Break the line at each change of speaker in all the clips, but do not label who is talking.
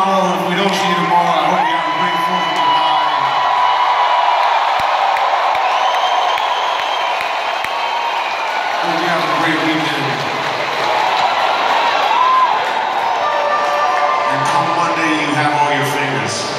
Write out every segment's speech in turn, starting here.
tomorrow. If we don't see you tomorrow, I hope you have a great 4th of July. I hope you have a great weekend. And come Monday, you have all your fingers.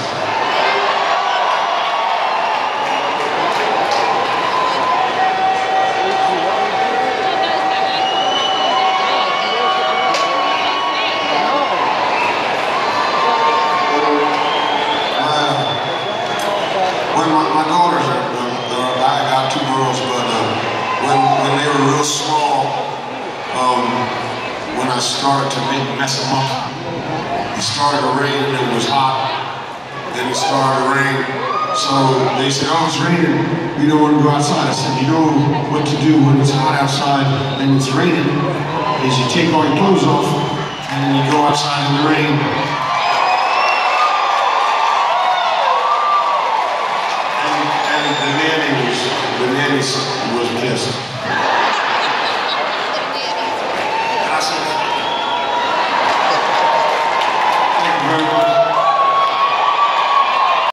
My daughters I got 2 girls, but when they were real small, when I started to mess them up, it started to rain and it was hot, then it started to rain, so they said, oh, it's raining, we don't want to go outside. I said, you know what to do when it's hot outside and it's raining, is you take all your clothes off and then you go outside in the rain. The nanny was pissed.